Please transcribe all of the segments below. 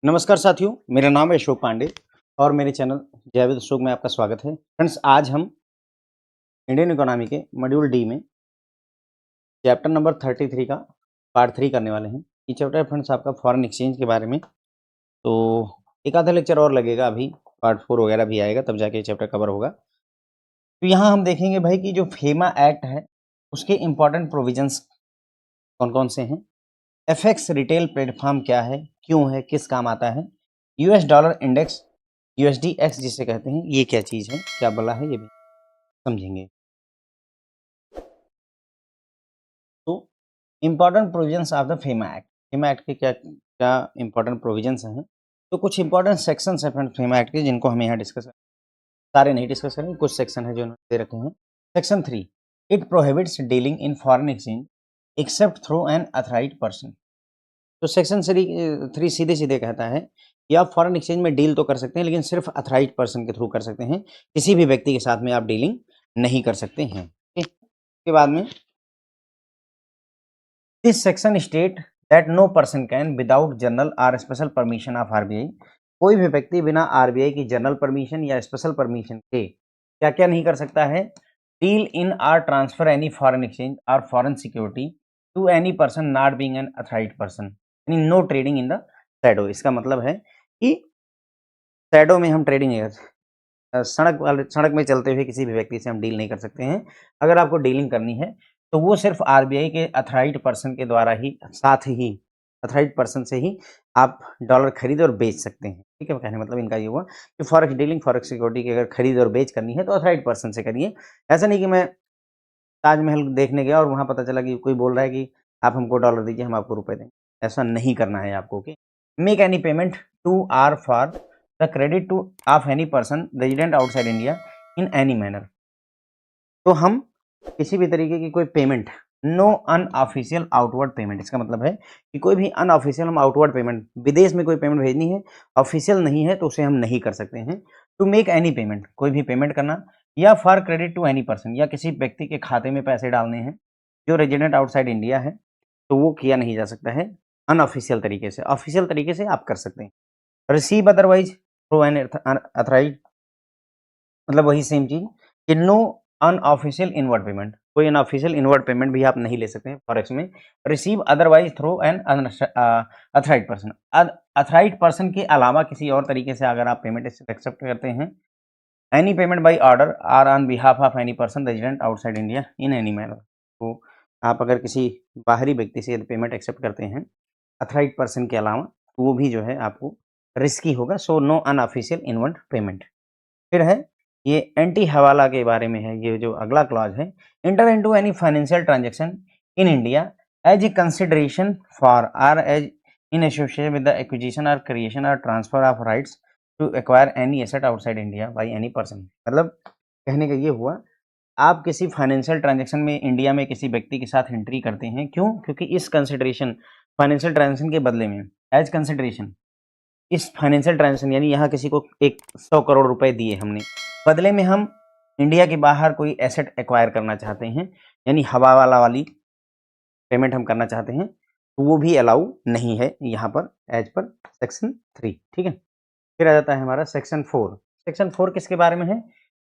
नमस्कार साथियों, मेरा नाम है अशोक पांडे और मेरे चैनल जैविद अशोक में आपका स्वागत है। फ्रेंड्स, आज हम इंडियन इकोनॉमी के मॉड्यूल डी में चैप्टर नंबर 33 का पार्ट 3 करने वाले हैं। ये चैप्टर है फ्रेंड्स आपका फॉरेन एक्सचेंज के बारे में। तो एक आधा लेक्चर और लगेगा, अभी पार्ट 4 वगैरह भी आएगा तब जाके ये चैप्टर कवर होगा। तो यहाँ हम देखेंगे भाई कि जो फेमा एक्ट है उसके इम्पॉर्टेंट प्रोविजंस कौन-कौन से हैं। एफएक्स रिटेल प्लेटफॉर्म क्या है, क्यों है, किस काम आता है। यूएस डॉलर इंडेक्स यूएसडीएक्स जिसे कहते हैं, ये क्या चीज़ है, क्या बोला है, ये भी समझेंगे। तो important provisions of the FEMA act. FEMA act के क्या क्या इम्पोर्टेंट प्रोविजंस हैं। तो कुछ इम्पोर्टेंट सेक्शंस हैं फ्रेंड्स फेमा एक्ट के, जिनको हम यहाँ डिस्कस करें। सारे नहीं डिस्कस करेंगे, कुछ सेक्शन है जो उन्होंने दे रखे हैं। Section 3, it prohibits dealing in foreign exchange except through an authorised person. तो सेक्शन 3 सीधे-सीधे कहता है कि आप फॉरेन एक्सचेंज में डील तो कर सकते हैं, लेकिन सिर्फ अथराइज्ड पर्सन के थ्रू कर सकते हैं। किसी भी व्यक्ति के साथ में आप डीलिंग नहीं कर सकते हैं। ठीक? उसके बाद में this section state that no person can without general और स्पेशल परमिशन ऑफ आरबीआई। कोई भी व्यक्ति बिना आरबीआई की जनरल परमिशन या स्पेशल परमिशन के क्या क्या नहीं कर सकता है, deal in or transfer any foreign exchange और foreign security to any person not being an authorised person, यानी no trading in the shadow. इसका मतलब है कि शैडो में हम ट्रेडिंग नहीं कर सकते। सड़क में चलते हुए किसी भी व्यक्ति से हम डील नहीं कर सकते हैं। अगर आपको डीलिंग करनी है तो वो सिर्फ आरबीआई के अथराइज्ड पर्सन के द्वारा ही, साथ ही अथराइज्ड पर्सन से ही आप डॉलर खरीद और बेच सकते हैं। ठीक है, कहने मतलब इनका ये हुआ कि फॉरेक्स डीलिंग, फॉरेक्स सिक्योरिटी की अगर खरीद और बेच करनी है तो अथराइज्ड पर्सन से करिए। ऐसा नहीं कि मैं ताजमहल देखने गया और वहाँ पता चला कि कोई बोल रहा है कि आप हमको डॉलर दीजिए, हम आपको रुपए देंगे। ऐसा नहीं करना है आपको। Okay, make any payment to or for the credit to of any person resident outside India in any manner. तो हम किसी भी तरीके की कोई payment, no unofficial outward payment, इसका मतलब है कि कोई भी अनऑफिशियल हम आउटवर्ड पेमेंट, विदेश में कोई पेमेंट भेजनी है, ऑफिशियल नहीं है तो उसे हम नहीं कर सकते हैं। टू मेक एनी पेमेंट, कोई भी पेमेंट करना, या for credit to any person, या किसी व्यक्ति के खाते में पैसे डालने हैं जो रेजिडेंट आउटसाइड इंडिया है, तो वो किया नहीं जा सकता है अनऑफिशियल तरीके से। ऑफिशियल तरीके से आप कर सकते हैं। Receive otherwise through an authorised, मतलब वही सेम चीज कि नो अनऑफिशियल इनवर्ड पेमेंट, कोई अनऑफिशियल इनवर्ड पेमेंट भी आप नहीं ले सकते हैं फॉरेक्स में। Receive otherwise through an authorised person, authorised person के अलावा किसी और तरीके से अगर आप पेमेंट एक्सेप्ट करते हैं। Any payment by order or on behalf of any person resident outside India in any manner. तो आप अगर किसी बाहरी व्यक्ति से यदि पेमेंट एक्सेप्ट करते हैं अथराइज्ड पर्सन के अलावा, तो वो भी जो है आपको रिस्की होगा। So no unofficial inward payment. फिर है ये एंटी हवाला के बारे में है, ये जो अगला क्लॉज है, enter into any financial transaction in India as a consideration for or as in association with the acquisition और क्रिएशन और transfer of rights to acquire any asset outside India by any person. मतलब कहने का ये हुआ, आप किसी financial transaction में इंडिया में किसी व्यक्ति के साथ एंट्री करते हैं, क्यों? क्योंकि इस कंसिडरेशन, फाइनेंशियल ट्रांजैक्शन के बदले में, एज कंसिडरेशन, इस फाइनेंशियल ट्रांजैक्शन यानी यहाँ किसी को एक 100 करोड़ रुपए दिए हमने, बदले में हम इंडिया के बाहर कोई एसेट एक्वायर करना चाहते हैं, यानी हवा वाला वाली पेमेंट हम करना चाहते हैं, तो वो भी अलाउ नहीं है यहाँ पर एज पर सेक्शन 3। ठीक है, फिर आ जाता है हमारा सेक्शन 4। सेक्शन 4 किसके बारे में है?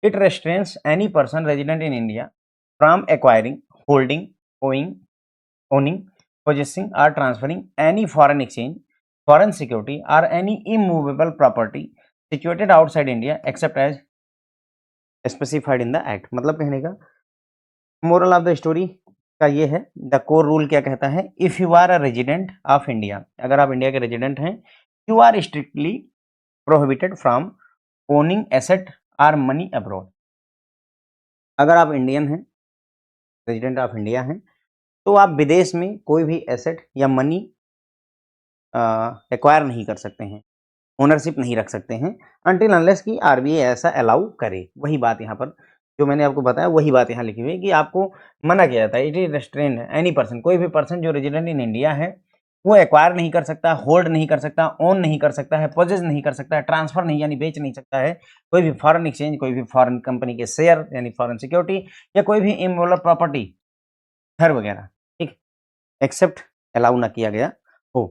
It restrains any person resident in India from acquiring, holding, owing, owning, possessing or transferring any foreign exchange, foreign security or any immovable property situated outside India except as specified in the act। मतलब कहने का moral of the story का ये है, the core rule क्या कहता है, if you are a resident of India, अगर आप इंडिया के रेजिडेंट हैं, you are strictly prohibited from owning asset or money abroad. अगर आप इंडियन हैं, रेजिडेंट ऑफ इंडिया हैं, तो आप विदेश में कोई भी एसेट या मनी एक्वायर नहीं कर सकते हैं, ओनरशिप नहीं रख सकते हैं, अनटिल अनलेस कि आरबीआई ऐसा अलाउ करे। वही बात यहाँ पर जो मैंने आपको बताया, वही बात यहाँ लिखी हुई है कि आपको मना किया जाता है। It is restrain any person, कोई भी पर्सन जो रेजिडेंट इन इंडिया है वो एक्वायर नहीं कर सकता, होल्ड नहीं कर सकता, ओन नहीं कर सकता है, पोजेस नहीं कर सकता है, ट्रांसफर नहीं यानी बेच नहीं सकता है कोई भी फॉरेन एक्सचेंज, कोई भी फॉरेन कंपनी के शेयर यानी फॉरेन सिक्योरिटी, या कोई भी इमूवेबल प्रॉपर्टी, घर वगैरह, ठीक, एक्सेप्ट अलाउ ना किया गया हो।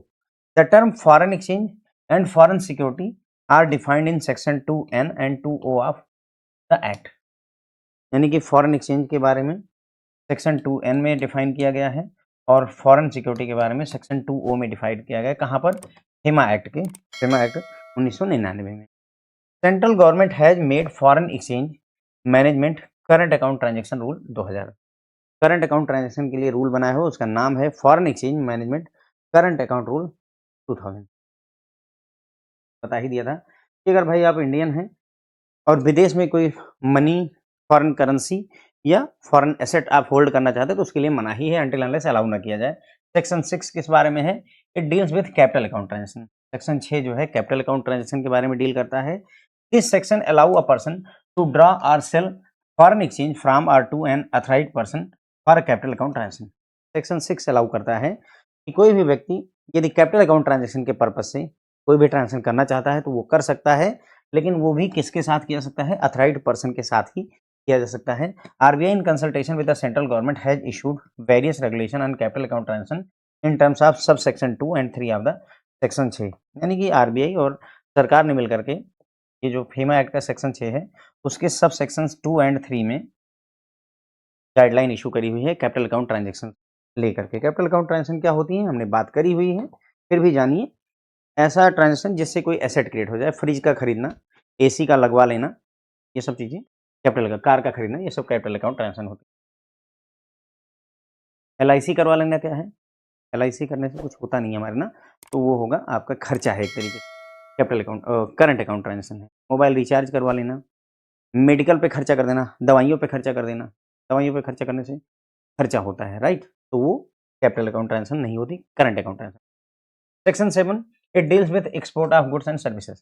The term foreign exchange and foreign security are defined in section 2N and 2O of the act. यानी कि फॉरेन एक्सचेंज के बारे में सेक्शन 2N में डिफाइन किया गया है और फॉरेन सिक्योरिटी के बारे में सेक्शन 2O में डिफाइन किया गया है। कहाँ पर? FEMA एक्ट 1999 में। Central government has made foreign exchange management current account transaction rule 2000। Current account transaction के लिए रूल बनाया हो, उसका नाम है foreign exchange management current account rule 2000। बता ही दिया था कि अगर भाई आप इंडियन हैं और विदेश में कोई मनी, फॉरेन करेंसी या फॉरेन एसेट आप होल्ड करना चाहते हैं तो उसके लिए मनाही है अनटिल अनलेस अलाउ ना किया जाए। सेक्शन 6 किस बारे में है? It deals with capital account transaction. Section 6 जो है कैपिटल अकाउंट ट्रांजैक्शन के बारे में डील करता है। This section allow a person to draw और सेल फॉरेन एक्सचेंज फ्रॉम और to an authorised person for capital account transaction. Section 6 allow करता है कि कोई भी व्यक्ति यदि कैपिटल अकाउंट ट्रांजैक्शन के पर्पज से कोई भी ट्रांजैक्शन करना चाहता है तो वो कर सकता है, लेकिन वो भी किसके साथ किया सकता है? अथॉराइज्ड पर्सन के साथ ही किया जा सकता है। RBI in consultation with the central government has issued various regulation on capital account transaction in terms of sub section 2 and 3 of the section 6। यानी कि आरबीआई और सरकार ने मिलकर के ये जो फेमा एक्ट का सेक्शन 6 है उसके सब सेक्शंस 2 एंड 3 में गाइडलाइन इशू करी हुई है कैपिटल अकाउंट ट्रांजैक्शन लेकर के। कैपिटल अकाउंट ट्रांजैक्शन क्या होती है हमने बात करी हुई है, फिर भी जानिए। ऐसा ट्रांजैक्शन जिससे कोई एसेट क्रिएट हो जाए, फ्रिज का खरीदना, एसी का लगवा लेना, ये सब चीजें कैपिटल का, कार का खरीदना, ये सब कैपिटल अकाउंट ट्रांजैक्शन होती है। एलआईसी करवा लेना क्या है? एलआईसी करने से कुछ होता नहीं है हमारे ना, तो वो होगा आपका खर्चा है एक तरीके से, capital account current account transaction है। मोबाइल रिचार्ज करवा लेना, मेडिकल पे खर्चा कर देना, दवाइयों पे खर्चा कर देना, दवाइयों पे खर्चा करने से खर्चा होता है, राइट? तो वो कैपिटल अकाउंट ट्रांजैक्शन नहीं होती, current account transaction. Section 7 it deals with export of goods and services.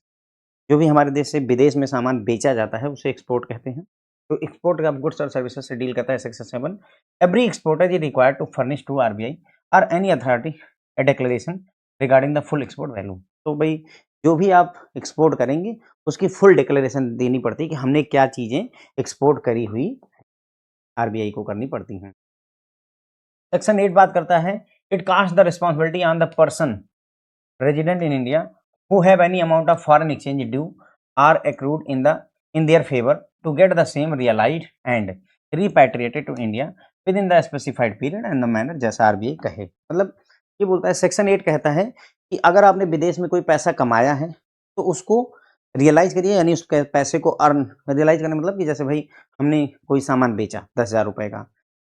जो भी हमारे देश से विदेश में सामान बेचा जाता है उसे एक्सपोर्ट कहते हैं। तो एक्सपोर्ट ऑफ गुड्स और सर्विसेज से डील करता है section 7। Every exporter is required to furnish to RBI और any authority a declaration regarding the full export value. तो भाई जो भी आप एक्सपोर्ट करेंगे उसकी फुल डिक्लेरेशन देनी पड़ती है कि हमने क्या चीजें एक्सपोर्ट करी हुई आरबीआई को करनी पड़ती हैं। सेक्शन 8 बात करता है it cast the responsibility on the person resident in India who have any amount of foreign exchange due are accrued in their favor to get the same realized and repatriated to India within the specified period and the manner जैसा RBI कहे। मतलब ये बोलता है section 8 कहता है कि अगर आपने विदेश में कोई पैसा कमाया है तो उसको रियलाइज करिए, यानी उस पैसे को अर्न, रियलाइज करने मतलब कि जैसे भाई हमने कोई सामान बेचा 10,000 रुपए का,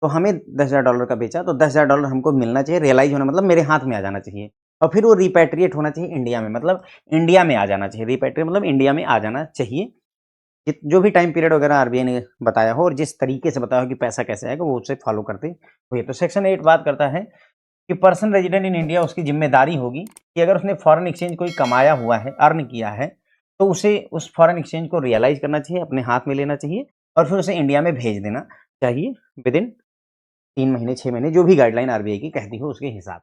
तो हमें $10,000 का बेचा तो $10,000 हमको मिलना चाहिए, रियलाइज होना मतलब मेरे हाथ में आ जाना चाहिए और फिर वो रिपैट्रिएट होना चाहिए इंडिया में, मतलब इंडिया में आ जाना चाहिए। रिपैट्रिएट मतलब इंडिया में आ जाना चाहिए। जो भी टाइम पीरियड वगैरह आरबीआई ने बताया हो और जिस तरीके से बताया हो कि पैसा कैसे आएगा वो उसे फॉलो करते हुए। तो सेक्शन 8 बात करता है कि पर्सन रेजिडेंट इन इंडिया उसकी जिम्मेदारी होगी कि अगर उसने फॉरेन एक्सचेंज कोई कमाया हुआ है, अर्न किया है, तो उसे उस फॉरेन एक्सचेंज को रियलाइज करना चाहिए, अपने हाथ में लेना चाहिए और फिर उसे इंडिया में भेज देना चाहिए विद इन 3 महीने 6 महीने, जो भी गाइडलाइन आरबीआई की कहती हो उसके हिसाब।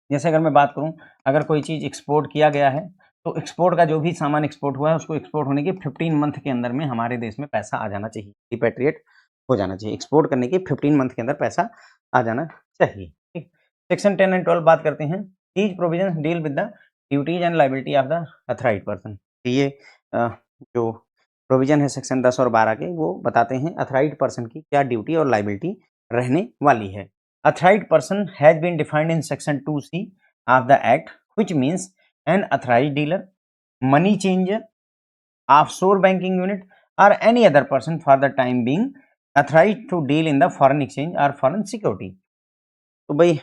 जैसे अगर मैं बात करूं, अगर कोई चीज़ एक्सपोर्ट किया गया है तो एक्सपोर्ट का जो भी सामान एक्सपोर्ट हुआ है उसको एक्सपोर्ट होने के 15 मंथ के अंदर में हमारे देश में पैसा आ जाना चाहिए, रिपैट्रिएट हो जाना चाहिए। एक्सपोर्ट करने के 15 मंथ के अंदर पैसा आ जाना चाहिए। ठीक। सेक्शन 10 एंड 12 बात करते हैं। These provisions deal with the duties and liability of the authorised person. ये जो प्रोविजन है सेक्शन 10 और 12 के, वो बताते हैं अथॉराइज्ड पर्सन की क्या ड्यूटी और लायबिलिटी रहने वाली है। Authorized person has been defined in section 2C of the act, which means an authorized dealer, money changer, offshore banking unit or any other person for the time being authorized to deal in the foreign exchange or foreign security। तो भाई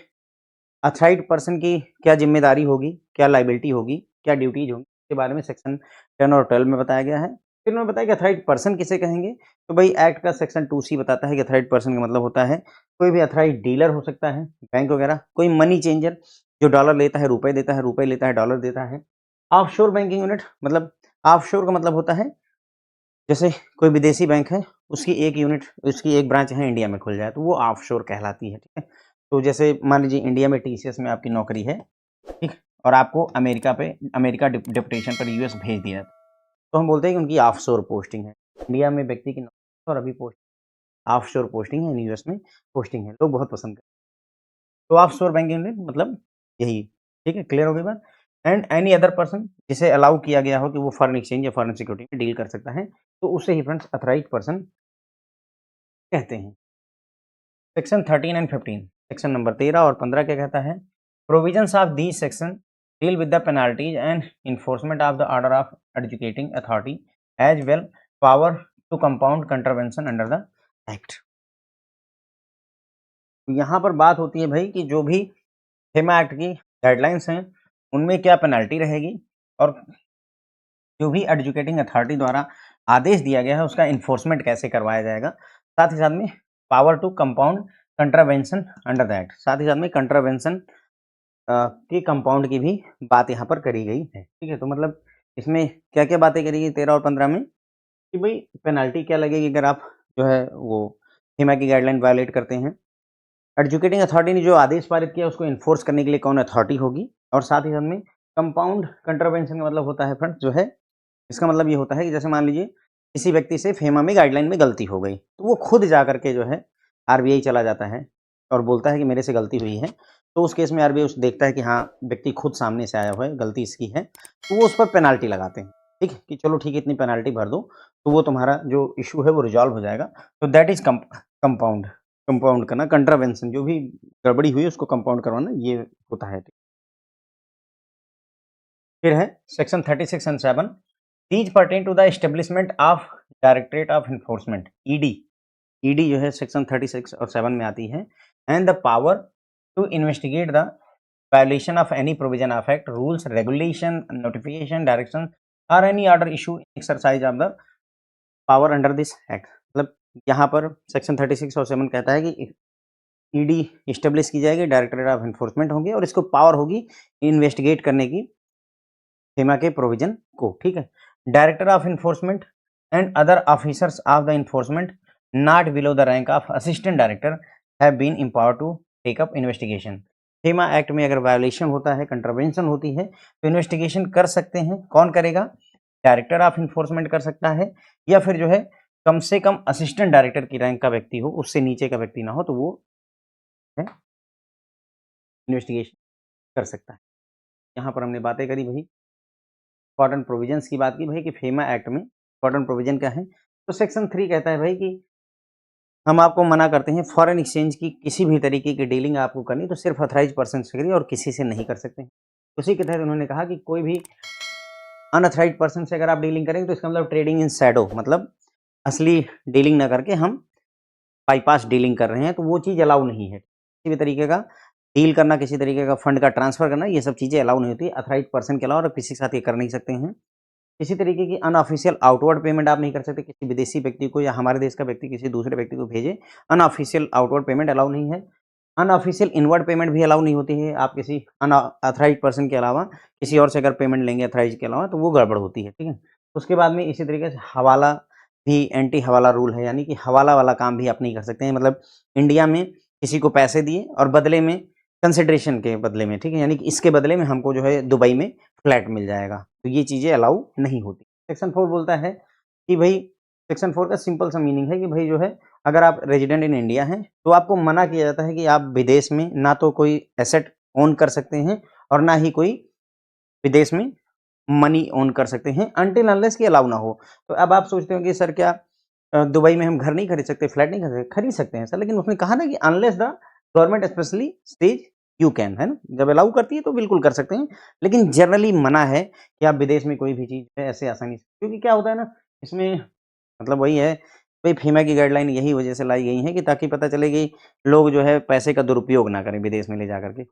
authorised person की क्या जिम्मेदारी होगी, क्या liability होगी, क्या duties होंगी, इसके बारे में सेक्शन 10 और 12 में बताया गया है। फिर उन्होंने बताया कि अथॉराइज्ड पर्सन किसे कहेंगे, तो भाई एक्ट का सेक्शन 2C बताता है कि अथॉराइज्ड पर्सन का मतलब होता है कोई भी अथॉराइज्ड डीलर हो सकता है, बैंक वगैरह, कोई मनी चेंजर जो डॉलर लेता है रुपए देता है, रुपए लेता है डॉलर देता है। ऑफशोर बैंकिंग यूनिट मतलब ऑफशोर का मतलब होता है जैसे कोई विदेशी बैंक है, उसकी एक यूनिट, उसकी एक ब्रांच है इंडिया में खुल जाए तो वो ऑफशोर कहलाती है। ठीक है, तो जैसे मान लीजिए इंडिया में टीसीएस में आपकी नौकरी है, ठीक, और आपको अमेरिका डिप्यूटेशन पर यूएस भेज दिया, तो हम बोलते हैं कि उनकी ऑफशोर पोस्टिंग है। इंडिया में व्यक्ति की नौकरी और अभी पोस्ट ऑफशोर पोस्टिंग है, यूएस में पोस्टिंग है, लोग बहुत पसंद करते हैं। तो ऑफशोर बैंकिंग यूनिट मतलब यही। ठीक है, क्लियर हो गई बात। एंड एनी अदर पर्सन जिसे अलाउ किया गया हो कि वो फॉरेन एक्सचेंज या फॉरेन सिक्योरिटी में डील कर सकता है, तो उसे ही फ्रेंड्स ऑथराइज्ड पर्सन कहते हैं। सेक्शन 13 एंड 15, सेक्शन नंबर 13 और 15 क्या कहता है? Provisions of these section deal with the penalties and enforcement of the order of adjudicating authority as well power to compound contravention under the act. यहाँ पर बात होती है भाई कि जो भी फेमा एक्ट की गाइडलाइंस हैं उनमें क्या पेनल्टी रहेगी और जो भी एजुकेटिंग अथॉरिटी द्वारा आदेश दिया गया है उसका इन्फोर्समेंट कैसे करवाया जाएगा, साथ ही साथ में power to compound contravention under the act, साथ ही साथ में कंट्रावेंशन की कंपाउंड की भी बात यहाँ पर करी गई है। ठीक है, तो मतलब इसमें क्या क्या बातें करी गई 13 और 15 में कि भाई पेनल्टी क्या लगेगी अगर आप जो है वो फेमा की गाइडलाइन वायलेट करते हैं। एजुकेटिंग अथॉरिटी ने जो आदेश पारित किया उसको इन्फोर्स करने के लिए कौन अथॉरिटी होगी, और साथ ही साथ में कंपाउंड कंट्रावेंशन का मतलब होता है फ्रेंड्स जो है, इसका मतलब ये होता है कि जैसे मान लीजिए किसी व्यक्ति से फेमा में गाइडलाइन में गलती हो गई, तो वो खुद जा करके जो है आरबीआई चला जाता है और बोलता है कि मेरे से गलती हुई है, तो उस केस में आरबीआई उसे देखता है कि हाँ व्यक्ति खुद सामने से आया हुआ है, गलती इसकी है, तो वो उस पर पेनाल्टी लगाते हैं। ठीक है कि चलो ठीक है इतनी पेनाल्टी भर दो, तो वो तुम्हारा जो इशू है वो रिजॉल्व हो जाएगा। तो दैट इज कंपाउंड, कंपाउंड करना, कंट्रावेंशन जो भी गड़बड़ी हुई है उसको कंपाउंड करवाना, ये होता है। फिर है section 36 and 7, these pertain to the establishment of directorate of enforcement ED. ED जो है सेक्शन 36 और 7 में आती है, and the power to investigate the violation of any provision of act rules regulation notification direction और any order issue exercise of the power under this act. मतलब यहाँ पर सेक्शन 36 और 7 कहता है कि ईडी इस्टेब्लिश की जाएगी, डायरेक्टरेट ऑफ इन्फोर्समेंट होंगे और इसको पावर होगी इन्वेस्टिगेट करने की फेमा के प्रोविजन को। ठीक है, director of enforcement and other officers of the enforcement not below the rank of assistant director have been empowered to take up investigation. FEMA act में अगर वायोलेशन होता है, कंट्रावेंशन होती है, तो इन्वेस्टिगेशन कर सकते हैं। कौन करेगा? डायरेक्टर ऑफ इन्फोर्समेंट कर सकता है, या फिर जो है कम से कम असिस्टेंट डायरेक्टर की रैंक का व्यक्ति हो, उससे नीचे का व्यक्ति ना हो, तो वो इन्वेस्टिगेशन कर सकता है। यहाँ पर हमने बातें करी भाई इंपॉर्टेंट प्रोविजंस की बात की भाई कि फेमा एक्ट में इंपॉर्टेंट प्रोविजन क्या है। तो सेक्शन 3 कहता है भाई कि हम आपको मना करते हैं फॉरेन एक्सचेंज की किसी भी तरीके की डीलिंग आपको करनी तो सिर्फ ऑथराइज पर्सन से करिए और किसी से नहीं कर सकते हैं। उसी के तहत उन्होंने कहा कि कोई भी अनऑथराइज पर्सन से अगर आप डीलिंग करेंगे तो इसका मतलब ट्रेडिंग इन शैडो, मतलब असली डीलिंग ना करके हम बाईपास डीलिंग कर रहे हैं, तो वो चीज़ अलाउ नहीं है। किसी भी तरीके का डील करना, किसी तरीके का फंड का ट्रांसफर करना, ये सब चीज़ें अलाउ नहीं होती अथराइज पर्सन के अलावा, और किसी के साथ ये कर नहीं सकते हैं। किसी तरीके की अनऑफिशियल आउटवर्ड पेमेंट आप नहीं कर सकते, किसी विदेशी व्यक्ति को या हमारे देश का व्यक्ति किसी दूसरे व्यक्ति को भेजे, अनऑफिशियल आउटवर्ड पेमेंट अलाउ नहीं है। अनऑफिशियल इनवर्ड पेमेंट भी अलाउ नहीं होती है, आप किसी अनऑथराइज्ड पर्सन के अलावा किसी और से अगर पेमेंट लेंगे अथराइज के अलावा तो वो गड़बड़ होती है। ठीक है, उसके बाद में इसी तरीके से हवाला भी एंटी हवाला रूल है, यानी कि हवाला वाला काम भी आप नहीं कर सकते हैं। मतलब इंडिया में किसी को पैसे दिए और बदले में कंसिडरेशन के बदले में, ठीक है, यानी कि इसके बदले में हमको जो है दुबई में फ्लैट मिल जाएगा, तो ये चीज़ें अलाउ नहीं होती। सेक्शन 4 बोलता है कि भई सेक्शन 4 का सिंपल सा मीनिंग है कि भई जो है अगर आप रेज़िडेंट इन इंडिया हैं, तो आपको मना किया जाता है कि आप विदेश में ना तो कोई एसेट ओन कर सकते हैं और ना ही कोई विदेश में मनी ओन कर सकते हैं अनटिल अनलेस कि अलाउ ना हो। तो अब आप सोचते हो कि सर क्या दुबई में हम घर नहीं खरीद सकते, फ्लैट नहीं खरीद सकते हैं सर, लेकिन उसने कहा ना कि unless the government specially says you can, है ना? जब अलाउ करती है तो बिल्कुल कर सकते हैं, लेकिन जनरली मना है कि आप विदेश में कोई भी चीज़ है ऐसे आसानी से, क्योंकि क्या होता है ना इसमें, मतलब वही है, भई फीमा की गाइडलाइन यही वजह से लाई गई है कि ताकि पता चले कि लोग जो है पैसे का दुरुपयोग ना करें विदेश में ले जा कर के।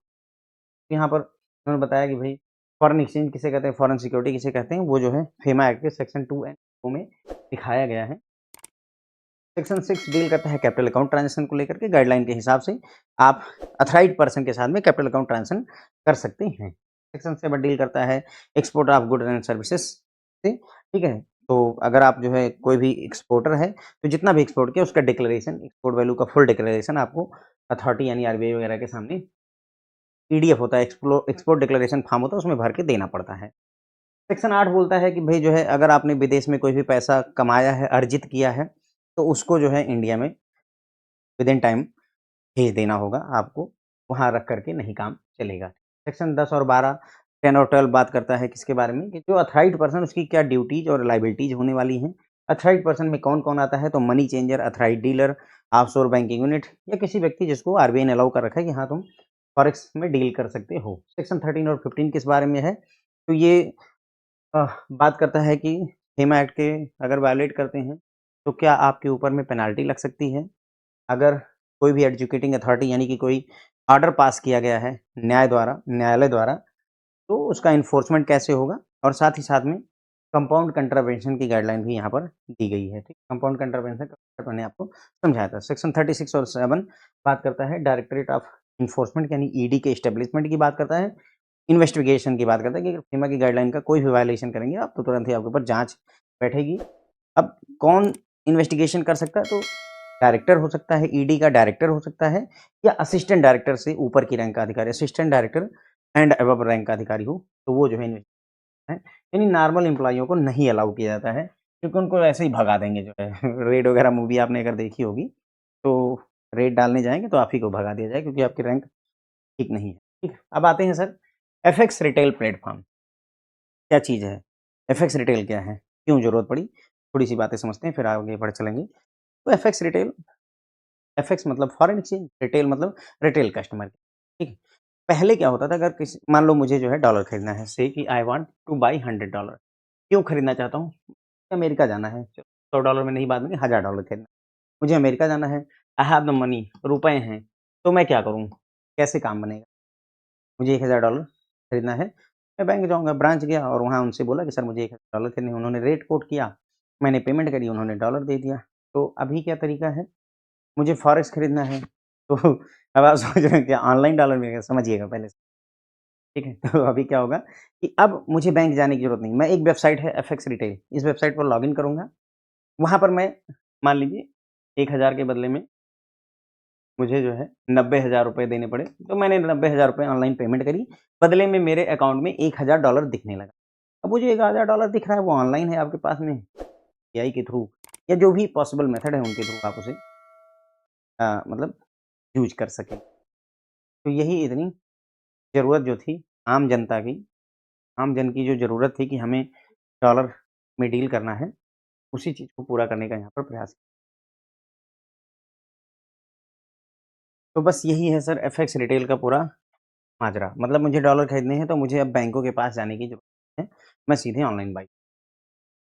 यहाँ पर उन्होंने बताया कि भई फॉरेन एक्सचेंज किसे कहते हैं, फॉरेन सिक्योरिटी किसे कहते हैं, वो जो है फीमा एक्ट के सेक्शन 2 एंड 2 में दिखाया गया है। सेक्शन 6 डील करता है कैपिटल अकाउंट ट्रांज़ैक्शन को लेकर के, गाइडलाइन के हिसाब से आप ऑथराइज्ड पर्सन के साथ में कैपिटल अकाउंट ट्रांज़ैक्शन कर सकते हैं। सेक्शन 7 डील करता है export of goods and services से, ठीक है? तो अगर आप जो है कोई भी एक्सपोर्टर है, तो जितना भी एक्सपोर्ट किया उसका डिक्लेरेशन, एक्सपोर्ट वैल्यू का फुल डिक्लेरेशन आपको अथॉरिटी यानी आरबीआई वगैरह के सामने पीडीएफ होता है, एक्सपोर्ट डिक्लेरेशन फॉर्म होता है, उसमें भर के देना पड़ता है। सेक्शन 8 बोलता है कि भई जो है अगर आपने विदेश में कोई भी पैसा कमाया है, अर्जित किया है, तो उसको जो है इंडिया में विदिन टाइम भेज देना होगा आपको, वहाँ रख कर के नहीं काम चलेगा। सेक्शन 10 और 12 10 और 12 बात करता है किसके बारे में कि जो ऑथराइज्ड पर्सन उसकी क्या ड्यूटीज और लायबिलिटीज होने वाली हैं। ऑथराइज्ड पर्सन में कौन-कौन आता है तो money changer, authorised dealer, offshore banking unit या किसी व्यक्ति जिसको आरबीआई ने अलाउ कर रखा है कि हाँ, तुम फॉरेक्स में डील कर सकते हो। सेक्शन 13 और 15 किस बारे में है? तो ये बात करता है कि हेमा एक्ट के अगर वायलेट करते हैं तो क्या आपके ऊपर में पेनल्टी लग सकती है? अगर कोई भी एजुकेटिंग अथॉरिटी यानी कि कोई ऑर्डर पास किया गया है न्यायालय द्वारा, तो उसका एनफोर्समेंट कैसे होगा? और साथ ही साथ में कंपाउंड कंट्रावेंशन की गाइडलाइन भी यहाँ पर दी गई है, ठीक? कंपाउंड कंट्रावेंशन का मैंने आपको समझाया था। सेक्शन 36 और 7 बात करता है डायरेक्टरेट ऑफ एनफोर्समेंट यानी ईडी के एस्टेब्लिशमेंट की बात करता है, इन्वेस्टिगेशन की बात करता है कि अगर फीमा की गाइडलाइन का कोई भी वायलेशन करेंगे आप तो तुरंत ही आपके ऊपर जाँच बैठेगी। अब कौन इन्वेस्टिगेशन कर सकता है? तो डायरेक्टर हो सकता है, ईडी का डायरेक्टर हो सकता है या असिस्टेंट डायरेक्टर से ऊपर की रैंक का अधिकारी, assistant director and above rank का अधिकारी हो, तो वो जो है है। यानी नॉर्मल एम्प्लॉइयों को नहीं अलाउ किया जाता है, क्योंकि उनको ऐसे ही भगा देंगे जो है। रेड वगैरह मूवी आपने अगर देखी होगी, तो रेड डालने जाएँगे तो आप ही को भगा दिया जाएगा क्योंकि आपकी रैंक ठीक नहीं है। ठीक है, अब आते हैं सर एफएक्स रिटेल प्लेटफ़ॉर्म क्या चीज़ है? एफएक्स रिटेल क्या है? क्यों ज़रूरत पड़ी? थोड़ी-सी बातें समझते हैं फिर आगे बढ़ चलेंगे। तो एफएक्स मतलब फॉरेन एक्सचेंज, रिटेल मतलब रिटेल कस्टमर, ठीक है? पहले क्या होता था अगर किसी मान लो मुझे जो है डॉलर खरीदना है, से कि आई वांट टू बाय $100 क्यों खरीदना चाहता हूँ? अमेरिका जाना है, चलो $100 में नहीं बात बनी $1000 खरीदना है। मुझे अमेरिका जाना है, आई हैव द मनी रुपए हैं, तो मैं क्या करूँ? कैसे काम बनेगा? मुझे $1000 खरीदना है, मैं बैंक जाऊँगा, ब्रांच गया और वहाँ उनसे बोला कि सर मुझे $1000 खरीदने हैं, उन्होंने रेट कोट किया, मैंने पेमेंट करी, उन्होंने डॉलर दे दिया। तो अभी क्या तरीका है? मुझे फॉरेक्स खरीदना है, तो अब आप समझ रहे हैं क्या ऑनलाइन डॉलर मिलेगा? समझिएगा पहले से, ठीक है? तो अभी क्या होगा कि अब मुझे बैंक जाने की ज़रूरत नहीं, मैं एक वेबसाइट है एफएक्स रिटेल, इस वेबसाइट पर लॉगिन करूँगा, वहाँ पर मैं मान लीजिए 1000 के बदले में मुझे जो है ₹90,000 देने पड़े, तो मैंने ₹90,000 ऑनलाइन पेमेंट करी, बदले में मेरे अकाउंट में $1000 दिखने लगा। अब वो जो $1000 दिख रहा है वो ऑनलाइन है आपके पास में, एआई के थ्रू या जो भी पॉसिबल मेथड है उनके थ्रू आप उसे मतलब यूज़ कर सकें। तो यही इतनी ज़रूरत जो थी आम जनता की, आम जन की जो ज़रूरत थी कि हमें डॉलर में डील करना है, उसी चीज़ को पूरा करने का यहाँ पर प्रयास है। तो बस यही है सर एफएक्स रिटेल का पूरा माजरा। मतलब मुझे डॉलर खरीदने हैं तो मुझे अब बैंकों के पास जाने की ज़रूरत है, मैं सीधे online buy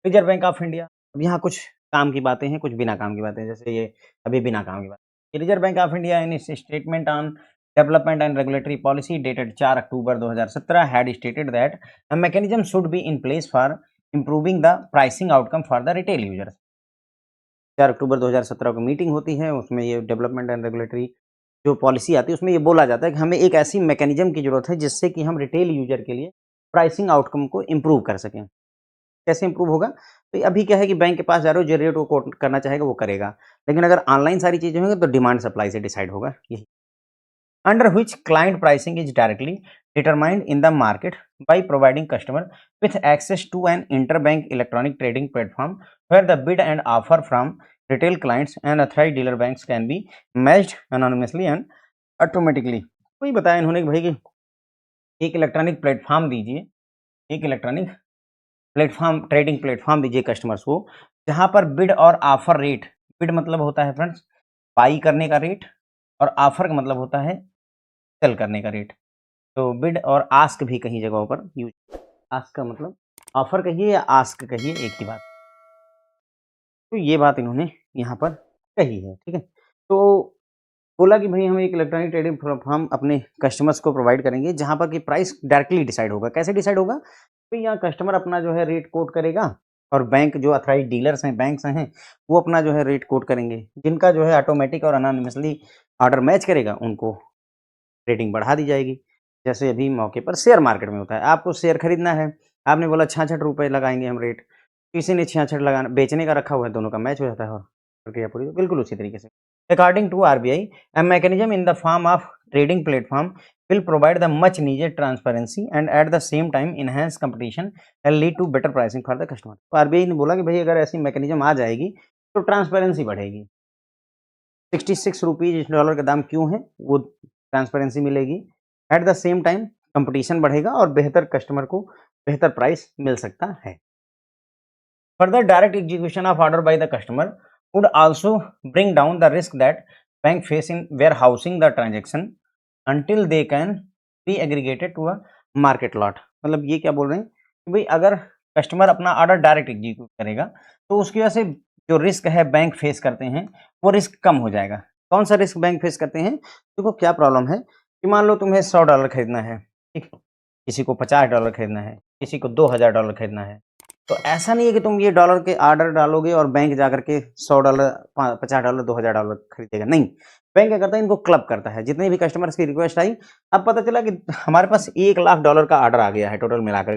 reserve bank of India, अब यहाँ कुछ काम की बातें हैं, कुछ बिना काम की बातें हैं, जैसे ये अभी बिना काम की बात। Reserve bank of India in its statement on development and regulatory policy dated 4 October 2017 had stated that a mechanism should be in place for improving the pricing outcome for the retail users. 4 अक्टूबर 2017 को meeting होती है, उसमें ये development and regulatory जो policy आती है, उसमें ये बोला जाता है कि हमें एक ऐसी मैकेनिज्म की ज़रूरत है, जिससे कि हम रिटेल यूज़र के लिए प्राइसिंग आउटकम को इम्प्रूव कर सकें। कैसे इम्प्रूव होगा? तो अभी क्या है कि बैंक के पास जा रहे हो, जो रेट वो कोट करना चाहेगा, वो करेगा। लेकिन अगर ऑनलाइन सारी चीज़ें होंगी, तो डिमांड सप्लाई से डिसाइड होगा, यही। Under which client pricing is directly determined in the market by providing customer with access to an interbank electronic trading platform where the bid and offer from retail clients and authorized dealer banks can be matched anonymously and automatically। वही बताया इन्होंने कि भाई कि एक electronic platform दीजिए, एक electronic platform trading platform दीजिए कस्टमर्स को, जहाँ पर बिड और ऑफर रेट, बिड मतलब होता है फ्रेंड्स बाई करने का रेट और ऑफर का मतलब होता है सेल करने का रेट। तो बिड और आस्क भी कहीं जगहों पर यूज़, आस्क का मतलब ऑफ़र कहिए या आस्क कहिए एक ही बात। तो ये बात इन्होंने यहाँ पर कही है, ठीक है? तो बोला कि भई हम एक इलेक्ट्रॉनिक ट्रेडिंग प्लेटफ़ॉर्म अपने कस्टमर्स को प्रोवाइड करेंगे जहाँ पर कि प्राइस डायरेक्टली डिसाइड होगा। कैसे डिसाइड होगा? तो यहाँ कस्टमर अपना जो है रेट कोट करेगा और बैंक जो ऑथराइज़्ड डीलर्स हैं, बैंक्स हैं, वो अपना जो है रेट कोट करेंगे। जिनका जो है ऑटोमेटिक और एनोनिमसली ऑर्डर मैच करेगा उनको रेटिंग बढ़ा दी जाएगी। जैसे अभी मौके पर शेयर मार्केट में होता है, आपको शेयर खरीदना है, आपने बोला ₹66 लगाएँगे हम रेट, किसी ने 66 लगाना बेचने का रखा हुआ है, दोनों का मैच हो जाता है और प्रक्रिया पूरी बिल्कुल उसी तरीके से। According to RBI, a mechanism in the form of trading platform will provide the much needed transparency and at the same time enhance competition and lead to better pricing for the customer. तो RBI ने बोला कि भई अगर ऐसी mechanism आ जाएगी, तो transparency बढ़ेगी। ₹66 इस डॉलर का दाम क्यों है? वो ट्रांसपेरेंसी मिलेगी। Eight the same time competition बढ़ेगा और बेहतर कस्टमर को बेहतर प्राइस मिल सकता है। Further, direct execution of order by the customer would also bring down the risk that bank face in warehousing the transaction until they can be aggregated to a market lot। मतलब ये क्या बोल रहे हैं कि भाई अगर कस्टमर अपना ऑर्डर डायरेक्ट एग्जीक्यूट करेगा तो उसकी वजह से जो रिस्क है बैंक फेस करते हैं वो रिस्क कम हो जाएगा। कौन सा रिस्क बैंक फेस करते हैं? देखो क्या प्रॉब्लम है कि मान लो तुम्हें $100 खरीदना है, ठीक, किसी को $50 खरीदना है, किसी को $2000 खरीदना है। तो ऐसा नहीं है कि तुम ये डॉलर के ऑर्डर डालोगे और बैंक जाकर के $100, $50, $2000 खरीदेगा, नहीं। बैंक क्या करता है, इनको क्लब करता है। जितने भी कस्टमर्स की रिक्वेस्ट आई, अब पता चला कि हमारे पास $1,00,000 का ऑर्डर आ गया है, टोटल मिलाकर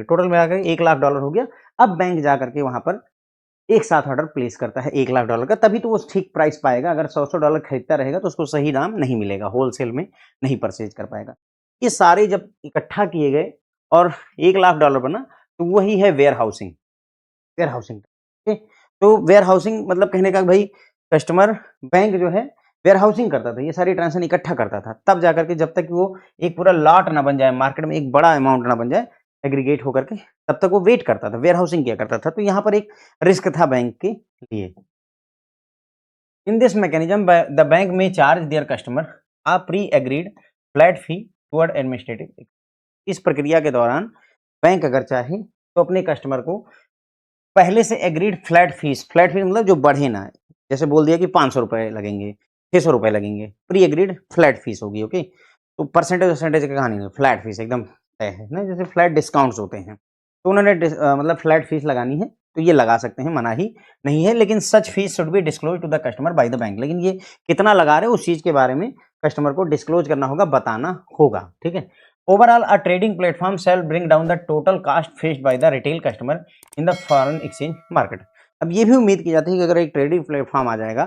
$1,00,000 हो गया। अब बैंक जाकर के वहां पर एक साथ ऑर्डर प्लेस करता है $1,00,000 का, तभी तो वो ठीक प्राइस पाएगा। अगर $100 खरीदता रहेगा तो उसको सही दाम नहीं मिलेगा, होलसेल में नहीं परचेज कर पाएगा। ये सारे जब इकट्ठा किए गए और $1,00,000 बना, तो वही है वेयर हाउसिंग। वेयर हाउसिंग, ठीक। तो वेयर हाउसिंग मतलब कहने का भाई कस्टमर बैंक जो है वेयर हाउसिंग करता था, ये सारी ट्रांजेक्शन इकट्ठा करता था, तब जाकर के जब तक वो एक पूरा लॉट ना बन जाए, मार्केट में एक बड़ा अमाउंट ना बन जाए एग्रीगेट होकर के, तब तक वो वेट करता था, वेयर हाउसिंग किया करता था। तो यहाँ पर एक रिस्क था बैंक के लिए। In this mechanism the bank may charge their customer a pre agreed flat fee toward administrative. इस प्रक्रिया के दौरान बैंक अगर चाहे तो अपने कस्टमर को पहले से एग्रीड फ्लैट फीस मतलब जो बढ़े ना, जैसे बोल दिया कि ₹500 लगेंगे, ₹600 लगेंगे, प्री एग्रीड फ्लैट फीस होगी, ओके। तो परसेंटेज की कहानी नहीं, फ्लैट फीस एकदम तय है ना, जैसे फ्लैट डिस्काउंट्स होते हैं। तो उन्होंने मतलब फ्लैट फीस लगानी है तो ये लगा सकते हैं, मना ही नहीं है। लेकिन such fees should be disclose to the customer by the bank. लेकिन ये कितना लगा रहे हैं उस चीज के बारे में कस्टमर को डिस्क्लोज करना होगा, बताना होगा, ठीक है। Overall a trading platform shall bring down the total cost faced by the retail customer in the foreign exchange market. अब ये भी उम्मीद की जाती है कि अगर एक ट्रेडिंग प्लेटफॉर्म आ जाएगा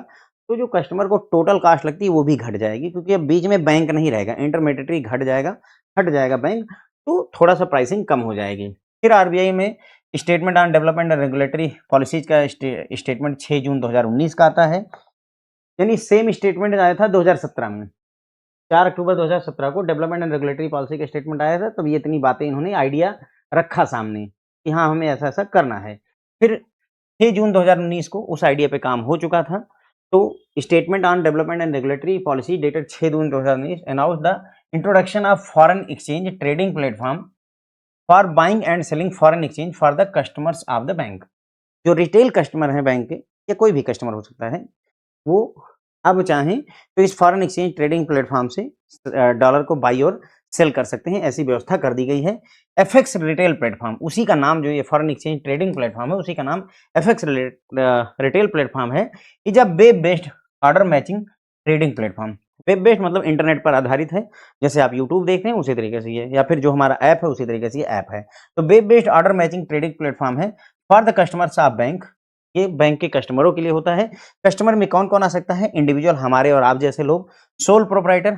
तो जो कस्टमर को टोटल कॉस्ट लगती है वो भी घट जाएगी, क्योंकि अब बीच में बैंक नहीं रहेगा, इंटरमीडिएटरी हट जाएगा बैंक, तो थोड़ा सा प्राइसिंग कम हो जाएगी। फिर आरबीआई में statement on development and regulatory policies का स्टेटमेंट 6 जून 2019 का आता है, यानी सेम स्टेटमेंट आया था 2017 में। 4 अक्टूबर 2017 को डेवलपमेंट एंड रेगुलेटरी पॉलिसी का स्टेटमेंट आया था, तब ये इतनी बातें इन्होंने आइडिया रखा सामने कि हाँ हमें ऐसा-ऐसा करना है। फिर 6 जून 2019 को उस आइडिया पे काम हो चुका था। तो statement on development and regulatory policy dated 6 June 2019 announce the introduction of foreign exchange trading platform for buying and selling foreign exchange for the customers of the bank. जो रिटेल कस्टमर हैं bank के, या कोई भी customer हो सकता है, वो अब चाहें तो इस फॉरेन एक्सचेंज ट्रेडिंग प्लेटफॉर्म से डॉलर को बाई और सेल कर सकते हैं, ऐसी व्यवस्था कर दी गई है। एफएक्स रिटेल प्लेटफॉर्म, उसी का नाम, जो ये फॉरेन एक्सचेंज ट्रेडिंग प्लेटफॉर्म है उसी का नाम एफएक्स रिटेल प्लेटफॉर्म है। Is a web based order matching trading platform. Web based मतलब इंटरनेट पर आधारित है, जैसे आप यूट्यूब देखते हैं उसी तरीके से ये, या फिर जो हमारा ऐप है उसी तरीके से ये ऐप है। तो web based order matching trading platform है for the customers of bank. ये बैंक के कस्टमरों के लिए होता है। कस्टमर में कौन-कौन आ सकता है? इंडिविजुअल, हमारे और आप जैसे लोग, सोल प्रोप्राइटर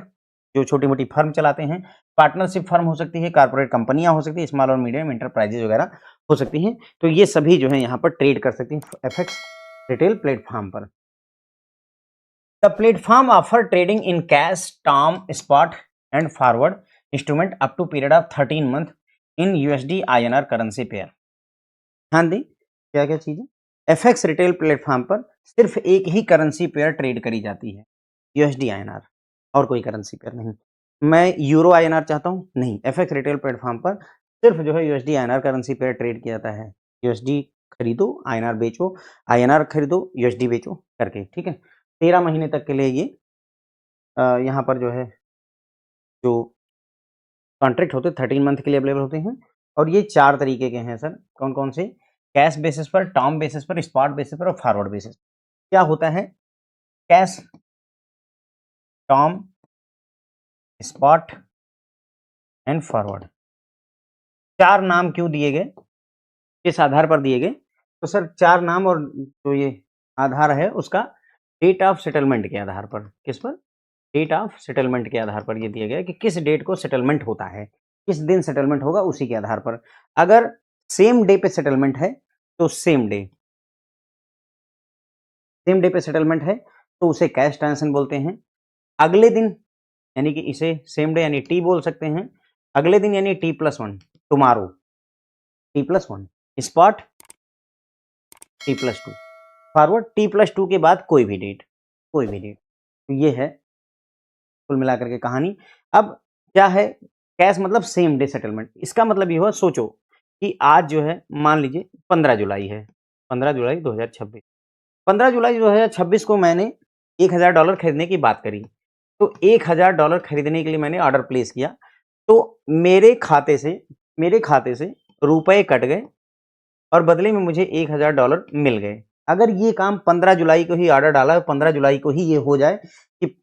जो छोटी-मोटी फर्म चलाते हैं, पार्टनरशिप फर्म हो सकती है, कॉर्पोरेट कंपनियां हो सकती है, स्मॉल और मीडियम एंटरप्राइजेज वगैरह हो सकती हैं। तो ये सभी जो है यहाँ पर ट्रेड कर सकती हैं एफएक्स रिटेल प्लेटफॉर्म पर। The platform offer trading in cash, term, spot and forward instrument up to period of 13 month in USD INR currency pair. ध्यान दें क्या-क्या चीजें। एफएक्स रिटेल प्लेटफॉर्म पर सिर्फ एक ही करेंसी पेयर ट्रेड करी जाती है, यूएसडी आईएनआर, और कोई करेंसी पेयर नहीं। मैं यूरो आईएनआर चाहता हूँ, नहीं, एफएक्स रिटेल प्लेटफॉर्म पर सिर्फ जो है USD INR currency pair trade किया जाता है। यूएसडी खरीदो, आईएनआर बेचो, आईएनआर खरीदो, यूएसडी बेचो करके, ठीक है। 13 महीने तक के लिए ये यहाँ पर जो है जो कॉन्ट्रैक्ट होते हैं 13 मंथ के लिए अवेलेबल होते हैं। और ये 4 तरीके के हैं सर, कौन-कौन से? कैश बेसिस पर, टर्म बेसिस पर, स्पॉट बेसिस पर और फॉरवर्ड बेसिस। क्या होता है cash, term, spot and forward? 4 नाम क्यों दिए गए, किस आधार पर दिए गए? तो सर 4 नाम, और जो ये आधार है उसका डेट ऑफ सेटलमेंट के आधार पर। किस पर? डेट ऑफ सेटलमेंट के आधार पर ये दिया गया है कि किस डेट को सेटलमेंट होता है, किस दिन सेटलमेंट होगा, उसी के आधार पर। अगर सेम डे पे सेटलमेंट है तो सेम डे पे सेटलमेंट है तो उसे कैश ट्रांजैक्शन बोलते हैं। अगले दिन यानी कि इसे सेम डे यानी टी बोल सकते हैं, अगले दिन यानी T+1 tomorrow, T+1 spot, T+2 forward, T+2 के बाद कोई भी डेट, कोई भी डेट। तो ये है कुल मिलाकर के कहानी। अब क्या है, कैश मतलब सेम डे सेटलमेंट। इसका मतलब ये हुआ, सोचो कि आज जो है मान लीजिए 15 जुलाई है, 15 जुलाई 2026, 15 जुलाई 2026 को मैंने $1000 खरीदने की बात करी। तो $1000 खरीदने के लिए मैंने ऑर्डर प्लेस किया, तो मेरे खाते से रुपए कट गए और बदले में मुझे $1000 मिल गए। अगर ये काम 15 जुलाई को ही ऑर्डर डाला, 15 जुलाई को ही ये हो जाए कि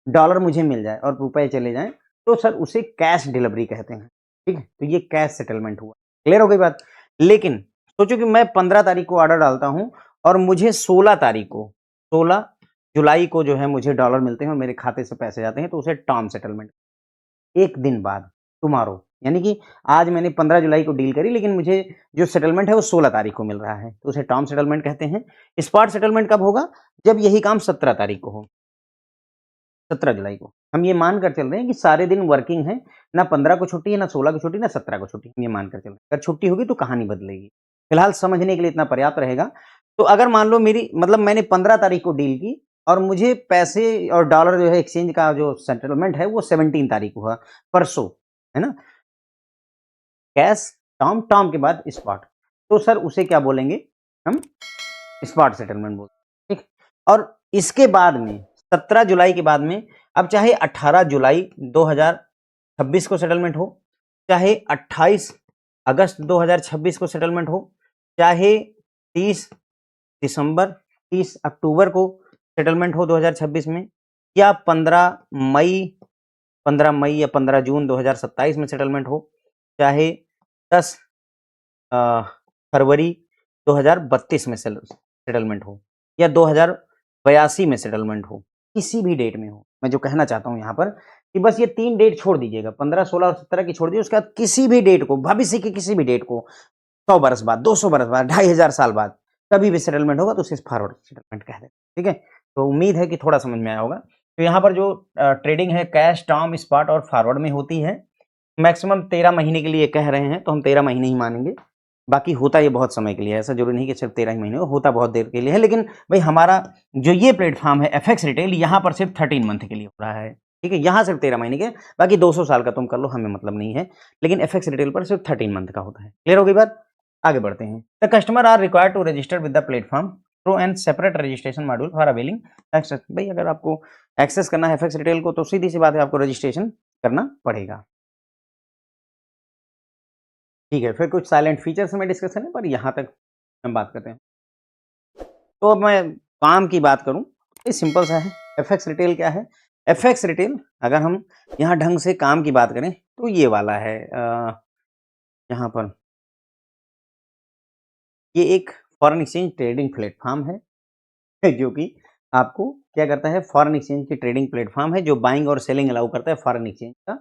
डॉलर मुझे मिल जाए और रुपए चले जाएं, तो सर उसे कैश डिलीवरी कहते हैं। ठीक है, तो ये कैश सेटलमेंट हुआ। क्लियर हो गई बात। लेकिन सोचो कि मैं 15 तारीख को ऑर्डर डालता हूं और मुझे 16 तारीख को, 16 जुलाई को जो है मुझे डॉलर मिलते हैं और मेरे खाते से पैसे जाते हैं, तो उसे टर्म सेटलमेंट। एक दिन बाद, टुमारो, यानी कि आज मैंने 15 जुलाई को डील करी, लेकिन मुझे जो सेटलमेंट है वो 16 तारीख को मिल रहा है, तो उसे टर्म सेटलमेंट कहते हैं। स्पॉट सेटलमेंट कब होगा? जब यही काम 17 तारीख को हो, 17 जुलाई को। हम ये मानकर चल रहे हैं कि सारे दिन वर्किंग है, ना 15 को छुट्टी है, ना 16 को छुट्टी, ना 17 को छुट्टी, हम ये मानकर चल रहे हैं। अगर छुट्टी होगी तो कहानी बदलेगी। फिलहाल समझने के लिए इतना पर्याप्त रहेगा। तो अगर मान लो मेरी मतलब मैंने 15 तारीख को डील की और मुझे पैसे और डॉलर जो है एक्सचेंज का जो सेटलमेंट है वो 17 तारीख को हुआ, परसों, है ना? कैश, टर्म, टर्म के बाद स्पॉट, तो सर उसे क्या बोलेंगे हम? स्पॉट सेटलमेंट बोलते हैं। ठीक। और इसके बाद में 17 जुलाई के बाद में, अब चाहे 18 जुलाई 2026 को सेटलमेंट हो, चाहे 28 अगस्त 2026 को सेटलमेंट हो, चाहे 30 दिसंबर, 30 अक्टूबर को सेटलमेंट हो 2026 में, या 15 मई या 15 जून 2027 में सेटलमेंट हो, चाहे 10 फरवरी 2032 में सेटलमेंट हो, या 2082 में सेटलमेंट हो, किसी भी डेट में हो। मैं जो कहना चाहता हूं यहां पर कि बस ये 3 डेट छोड़ दीजिएगा, 15, 16 और 17 की छोड़ दीजिए, उसके बाद किसी भी डेट को, भविष्य की किसी भी डेट को, 100 बरस बाद, 200 बरस बाद, 2500 साल बाद कभी भी सेटलमेंट होगा तो उसे फॉरवर्ड सेटलमेंट कह देते हैं। ठीक है, तो उम्मीद है कि थोड़ा समझ में आया होगा। तो यहाँ पर जो ट्रेडिंग है कैश, टर्म, स्पॉट और फॉरवर्ड में होती है, मैक्सिमम 13 महीने के लिए कह रहे हैं, तो हम 13 महीने ही मानेंगे। बाकी होता ये बहुत समय के लिए है, ऐसा जरूरी नहीं कि सिर्फ 13 ही महीने हो, होता बहुत देर के लिए है। लेकिन भाई हमारा जो ये प्लेटफॉर्म है एफएक्स रिटेल, यहाँ पर सिर्फ 13 मंथ के लिए हो रहा है। ठीक है, यहाँ सिर्फ 13 महीने के, बाकी 200 साल का तुम कर लो, हमें मतलब नहीं है। लेकिन एफएक्स रिटेल पर सिर्फ 13 मंथ का होता है। क्लियर हो गई बात? आगे बढ़ते हैं। The customer are required to register with the platform through and separate registration module for availing access. भाई अगर आपको एक्सेस करना है एफएक्स रिटेल को, तो सीधी सी बात है, आपको रजिस्ट्रेशन करना पड़ेगा। ठीक है, फिर कुछ साइलेंट फीचर्स में डिस्कशन है, पर यहाँ तक हम बात करते हैं। तो अब मैं काम की बात करूं, ये सिंपल सा है। एफएक्स रिटेल क्या है? एफएक्स रिटेल अगर हम यहाँ ढंग से काम की बात करें तो ये वाला है, यहाँ पर ये एक फॉरेन एक्सचेंज ट्रेडिंग प्लेटफॉर्म है जो कि आपको क्या करता है, फॉरेन एक्सचेंज की ट्रेडिंग प्लेटफॉर्म है जो बाइंग और सेलिंग अलाउ करता है फॉरेन एक्सचेंज का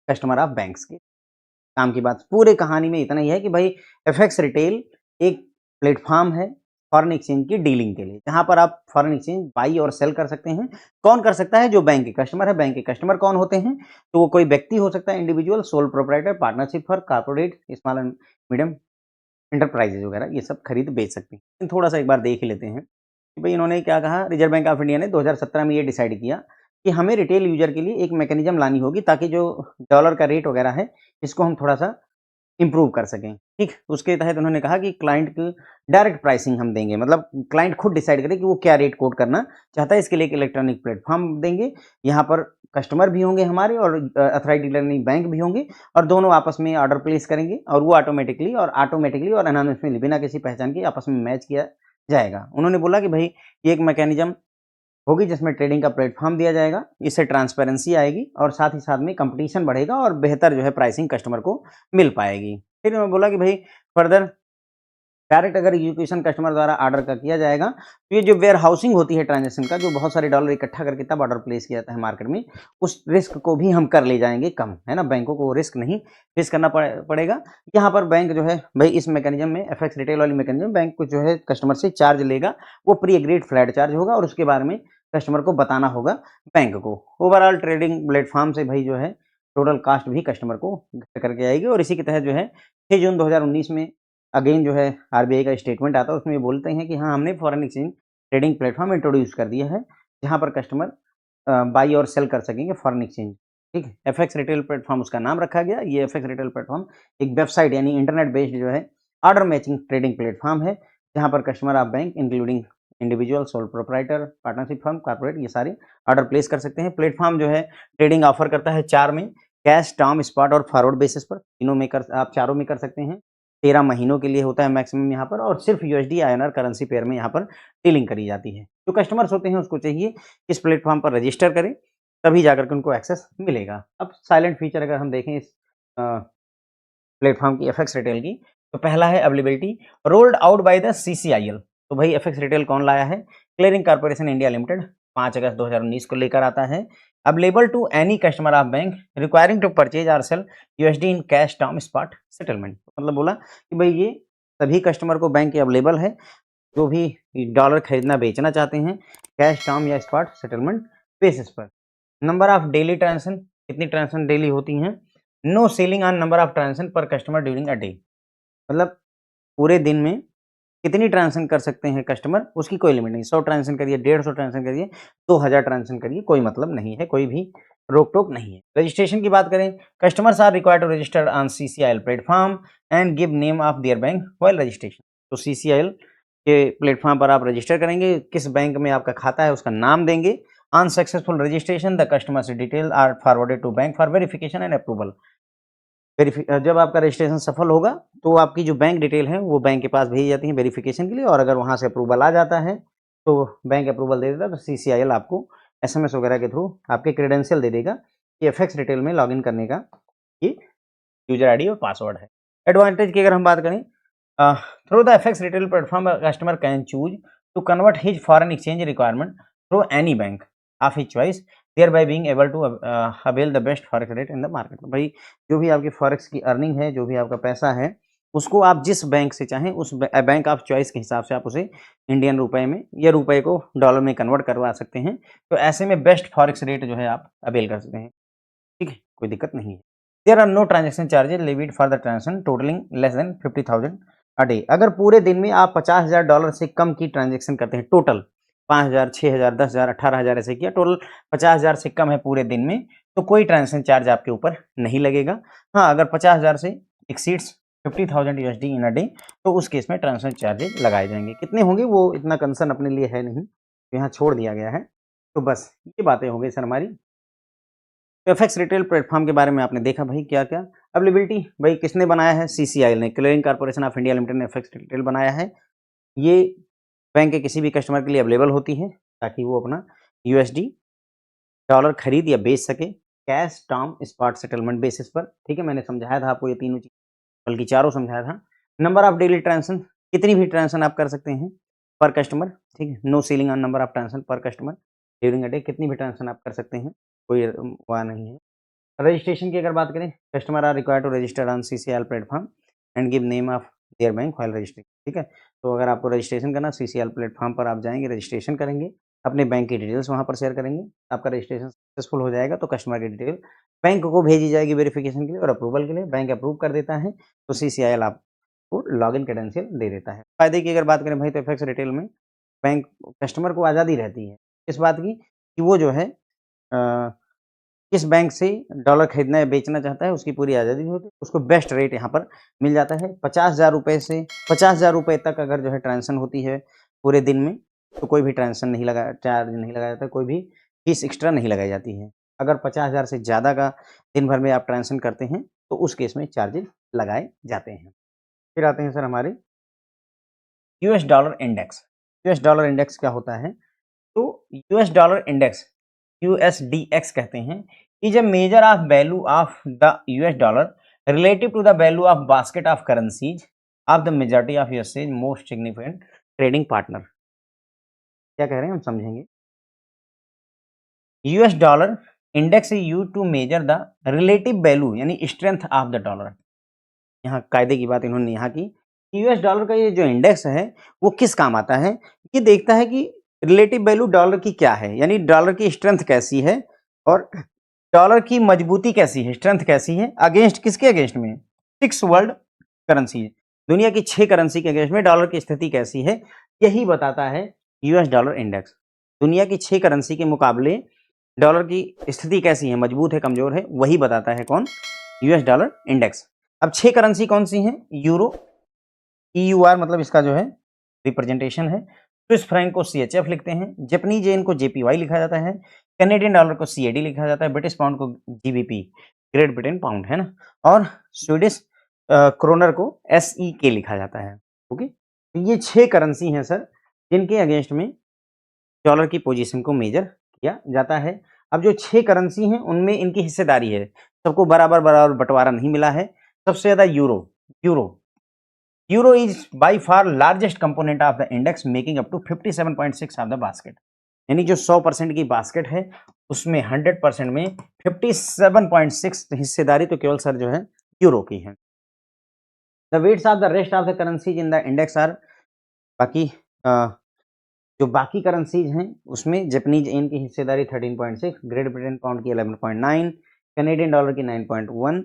कस्टमर ऑफ बैंक्स के। काम की बात पूरे कहानी में इतना ही है कि भाई एफएक्स रिटेल एक प्लेटफॉर्म है फॉरेन एक्सचेंज की डीलिंग के लिए, जहां पर आप फॉरेन एक्सचेंज बाई और सेल कर सकते हैं। कौन कर सकता है? जो बैंक के कस्टमर है। बैंक के कस्टमर कौन होते हैं? तो वो कोई व्यक्ति हो सकता है, individual, sole proprietor, partnership for corporate, small and medium enterprises वगैरह, ये सब खरीद बेच सकते हैं। थोड़ा सा एक बार देख ही लेते हैं कि भाई इन्होंने क्या कहा। रिजर्व बैंक ऑफ इंडिया ने 2017 में ये डिसाइड किया कि हमें रिटेल यूजर के लिए एक मैकेनिज्म लानी होगी, ताकि जो डॉलर का रेट वगैरह है इसको हम थोड़ा सा इम्प्रूव कर सकें। ठीक, उसके तहत उन्होंने कहा कि क्लाइंट की डायरेक्ट प्राइसिंग हम देंगे, मतलब क्लाइंट खुद डिसाइड करे कि वो क्या रेट कोट करना चाहता है। इसके लिए एक इलेक्ट्रॉनिक प्लेटफॉर्म देंगे, यहाँ पर कस्टमर भी होंगे हमारे और अथॉराइज्ड डीलर बैंक भी होंगे, और दोनों आपस में ऑर्डर प्लेस करेंगे और वो ऑटोमेटिकली और एनोनिमसली बिना किसी पहचान के आपस में मैच किया जाएगा। उन्होंने बोला कि भाई ये एक मैकेनिज्म होगी जिसमें ट्रेडिंग का प्लेटफॉर्म दिया जाएगा, इससे ट्रांसपेरेंसी आएगी और साथ ही साथ में कंपटीशन बढ़ेगा और बेहतर जो है प्राइसिंग कस्टमर को मिल पाएगी। फिर उन्होंने बोला कि भाई फर्दर डायरेक्ट अगर एग्जीक्यूशन कस्टमर द्वारा ऑर्डर का किया जाएगा, तो ये जो वेयर हाउसिंग होती है ट्रांजेक्शन का, जो बहुत सारे डॉलर इकट्ठा करके तब ऑर्डर प्लेस किया जाता है मार्केट में, उस रिस्क को भी हम कर ले जाएंगे कम, है ना। बैंकों को रिस्क नहीं फेस करना पड़ेगा। यहाँ पर बैंक जो है भाई इस मैकेनिज्म में, एफएक्स रिटेल वाली मैकेनिज्म, बैंक को जो है कस्टमर से चार्ज लेगा, वो प्री एग्रीड फ्लैट चार्ज होगा और उसके बारे में कस्टमर को बताना होगा बैंक को। ओवरऑल ट्रेडिंग प्लेटफॉर्म से भाई जो है टोटल कास्ट भी कस्टमर को घर करके आएगी। और इसी के तहत जो है 6 जून 2019 में अगेन जो है आरबीआई का स्टेटमेंट आता है, उसमें ये बोलते हैं कि हाँ, हमने foreign exchange trading platform introduce कर दिया है, जहाँ पर कस्टमर बाई और सेल कर सकेंगे फॉरेन एक्सचेंज। ठीक है, एफएक्स रिटेल प्लेटफॉर्म उसका नाम रखा गया। ये एफएक्स रिटेल प्लेटफॉर्म एक वेबसाइट यानी इंटरनेट बेस्ड जो है ऑर्डर मैचिंग ट्रेडिंग प्लेटफॉर्म है, जहाँ पर कस्टमर आप bank including individual, sole proprietor, partnership firm, corporate, ये सारे ऑर्डर प्लेस कर सकते हैं। प्लेटफॉर्म जो है ट्रेडिंग ऑफर करता है 4 में, कैश, टर्म, स्पॉट और फॉरवर्ड बेसिस पर। तीनों में कर आप चारों में कर सकते हैं। 13 महीनों के लिए होता है मैक्सिमम यहाँ पर, और सिर्फ यूएसडी आईएनआर करेंसी पेयर में यहाँ पर डीलिंग करी जाती है। जो कस्टमर्स होते हैं उसको चाहिए इस प्लेटफॉर्म पर रजिस्टर करें, तभी जाकर के उनको एक्सेस मिलेगा। अब साइलेंट फीचर अगर हम देखें इस प्लेटफॉर्म की एफएक्स रिटेल की, तो पहला है availability rolled out by the CCIL. तो भाई एफएक्स रिटेल कौन लाया है? क्लियरिंग कॉर्पोरेशन इंडिया लिमिटेड 5 अगस्त 2019 को लेकर आता है। Available to any customer of bank requiring to purchase or sell USD in cash, term, spot settlement. मतलब बोला कि भाई ये सभी कस्टमर को बैंक के अवेलेबल है जो भी डॉलर खरीदना बेचना चाहते हैं कैश, टर्म या स्पॉट सेटलमेंट बेसिस पर। नंबर ऑफ डेली ट्रांजेक्शन, कितनी ट्रांजेक्शन डेली होती हैं? No ceiling on number of transaction per customer during a day. मतलब पूरे दिन में कितनी ट्रांजेक्शन कर सकते हैं कस्टमर, उसकी कोई लिमिट नहीं। 100 ट्रांजेक्शन करिए, 150 ट्रांजेक्शन करिए, 2000 ट्रांजेक्शन करिए, कोई मतलब नहीं है, कोई भी रोक टोक नहीं है। रजिस्ट्रेशन की बात करें, customers are required to register on CCIL platform and give name of their bank while registration. तो सीसीआईएल के प्लेटफॉर्म पर आप रजिस्टर करेंगे, किस बैंक में आपका खाता है उसका नाम देंगे। On successful registration the customers detail are forwarded to bank for verification and approval. जब आपका रजिस्ट्रेशन सफल होगा तो आपकी जो बैंक डिटेल है वो बैंक के पास भेजी जाती है वेरिफिकेशन के लिए, और अगर वहाँ से अप्रूवल आ जाता है तो बैंक अप्रूवल दे देता है, तो सीसीआईएल आपको एसएमएस वगैरह के थ्रू आपके क्रेडेंशियल दे देगा कि एफएक्स रिटेल में लॉगिन करने का ये यूजर आईडी और पासवर्ड है। एडवांटेज की अगर हम बात करें, through the FX retail platform customer can choose to convert his foreign exchange requirement through any bank of his choice, thereby being able to avail the best forex rate in the market। भाई जो भी आपकी forex की earning है, जो भी आपका पैसा है, उसको आप जिस बैंक से चाहें उस बैंक ऑफ चॉइस के हिसाब से आप उसे इंडियन रुपए में या रुपए को डॉलर में कन्वर्ट करवा सकते हैं। तो ऐसे में बेस्ट फॉरेक्स रेट जो है आप अवेल कर सकते हैं। ठीक है, कोई दिक्कत नहीं है। There are no transaction charges levied for the transaction totalling less than 50,000 a day. अगर पूरे दिन में आप $50,000 से कम की ट्रांजेक्शन करते हैं, टोटल 5,000, 6,000, 10,000, 18,000 ऐसे किया, टोटल 50,000 से कम है पूरे दिन में, तो कोई ट्रांजेक्शन चार्ज आपके ऊपर नहीं लगेगा। हाँ, अगर 50,000 से exceeds 50,000 USD in a day, तो उस केस में ट्रांजेक्शन चार्जेज लगाए जाएंगे। कितने होंगे वो इतना कंसर्न अपने लिए है नहीं, तो यहाँ छोड़ दिया गया है। तो बस ये बातें हो गई सर हमारी। तो एफएक्स रिटेल प्लेटफॉर्म के बारे में आपने देखा भाई क्या क्या। अवेलेबिलिटी भाई किसने बनाया है? सीसीआईएल ने, clearing corporation of India limited ने एफएक्स रिटेल बनाया है। ये बैंक के किसी भी कस्टमर के लिए अवेलेबल होती है ताकि वो अपना यूएसडी डॉलर खरीद या बेच सके cash, term, spot settlement basis पर। ठीक है, मैंने समझाया था आपको ये तीनों चीज, बल्कि चारों समझाया था। नंबर ऑफ डेली ट्रांजेक्शन, कितनी भी ट्रांजेक्शन आप कर सकते हैं पर कस्टमर। ठीक है, no ceiling on number of transaction per customer during a day, कितनी भी ट्रांजेक्शन आप कर सकते हैं, कोई वहाँ नहीं है। रजिस्ट्रेशन की अगर बात करें, customer are required to register on CCIL platform and give name of their bank while registering. ठीक है, तो अगर आपको रजिस्ट्रेशन करना, सीसीआईएल प्लेटफॉर्म पर आप जाएंगे, रजिस्ट्रेशन करेंगे, अपने बैंक की डिटेल्स वहाँ पर शेयर करेंगे, आपका रजिस्ट्रेशन सक्सेसफुल हो जाएगा तो कस्टमर की डिटेल बैंक को भेजी जाएगी वेरिफिकेशन के लिए और अप्रूवल के लिए। बैंक अप्रूव कर देता है तो सीसीआईएल आपको लॉगिन क्रेडेंशियल दे देता है। फायदे की अगर बात करें भाई, तो एफएक्स रिटेल में बैंक कस्टमर को आज़ादी रहती है इस बात की कि वो जो है किस बैंक से डॉलर खरीदना या बेचना चाहता है, उसकी पूरी आज़ादी होती है। उसको बेस्ट रेट यहाँ पर मिल जाता है। 50,000 रुपये से 50,000 रुपये तक अगर जो है ट्रांजेक्शन होती है पूरे दिन में, तो कोई भी ट्रांजेक्शन नहीं लगा, चार्ज नहीं लगाया जाता, कोई भी फीस एक्स्ट्रा नहीं लगाई जाती है। अगर 50,000 से ज़्यादा का दिन भर में आप ट्रांजेक्शन करते हैं तो उस केस में चार्जेस लगाए जाते हैं। फिर आते हैं सर हमारे US dollar index. US dollar index क्या होता है? तो यूएस डॉलर इंडेक्स, यूएसडीएक्स कहते हैं, is a measure of value of the US dollar relative to the value of basket of currencies of the majority of USA most significant trading partner. क्या कह रहे हैं हम समझेंगे। US dollar index is used to measure the relative value यानी strength of the dollar. यहाँ कायदे की बात इन्होंने यहाँ की, यूएस डॉलर का ये जो इंडेक्स है वो किस काम आता है? ये देखता है कि रिलेटिव वैल्यू डॉलर की क्या है, यानी डॉलर की स्ट्रेंथ कैसी है और डॉलर की मजबूती कैसी है, स्ट्रेंथ कैसी है, अगेंस्ट किसके अगेंस्ट में, 6 वर्ल्ड करेंसी, दुनिया की 6 करेंसी के अगेंस्ट में डॉलर की स्थिति कैसी है, यही बताता है यूएस डॉलर इंडेक्स। दुनिया की 6 करेंसी के मुकाबले डॉलर की स्थिति कैसी है, मजबूत है, कमजोर है, वही बताता है कौन, यूएस डॉलर इंडेक्स। अब 6 करेंसी कौन सी हैं, यूरो, ईयूआर मतलब इसका जो है रिप्रेजेंटेशन है, स्विस फ्रैंक को सीएचएफ लिखते हैं, जापानीज येन को जेपीवाई लिखा जाता है, कैनेडियन डॉलर को सीएडी लिखा जाता है, ब्रिटिश पाउंड को जीबीपी, ग्रेट ब्रिटेन पाउंड है ना, और स्वीडिश क्रोनर को एसईके लिखा जाता है। ओके, तो ये 6 करेंसी हैं सर, जिनके अगेंस्ट में डॉलर की पोजीशन को मेजर किया जाता है। अब जो 6 करेंसी हैं उनमें इनकी हिस्सेदारी है, सबको बराबर बराबर बंटवारा नहीं मिला है। सबसे ज्यादा euro is by far largest component of the index making up to 57.6 of the basket, यानी जो 100% की बास्केट है उसमें 100% में 57.6 हिस्सेदारी तो केवल सर जो है यूरो की है। The weights of the rest of the currencies in the index are, बाकी जो बाकी करेंसीज हैं उसमें जापानीज येन की हिस्सेदारी 13.6, ग्रेट ब्रिटेन पाउंड की 11.9, कैनेडियन डॉलर की 9.1,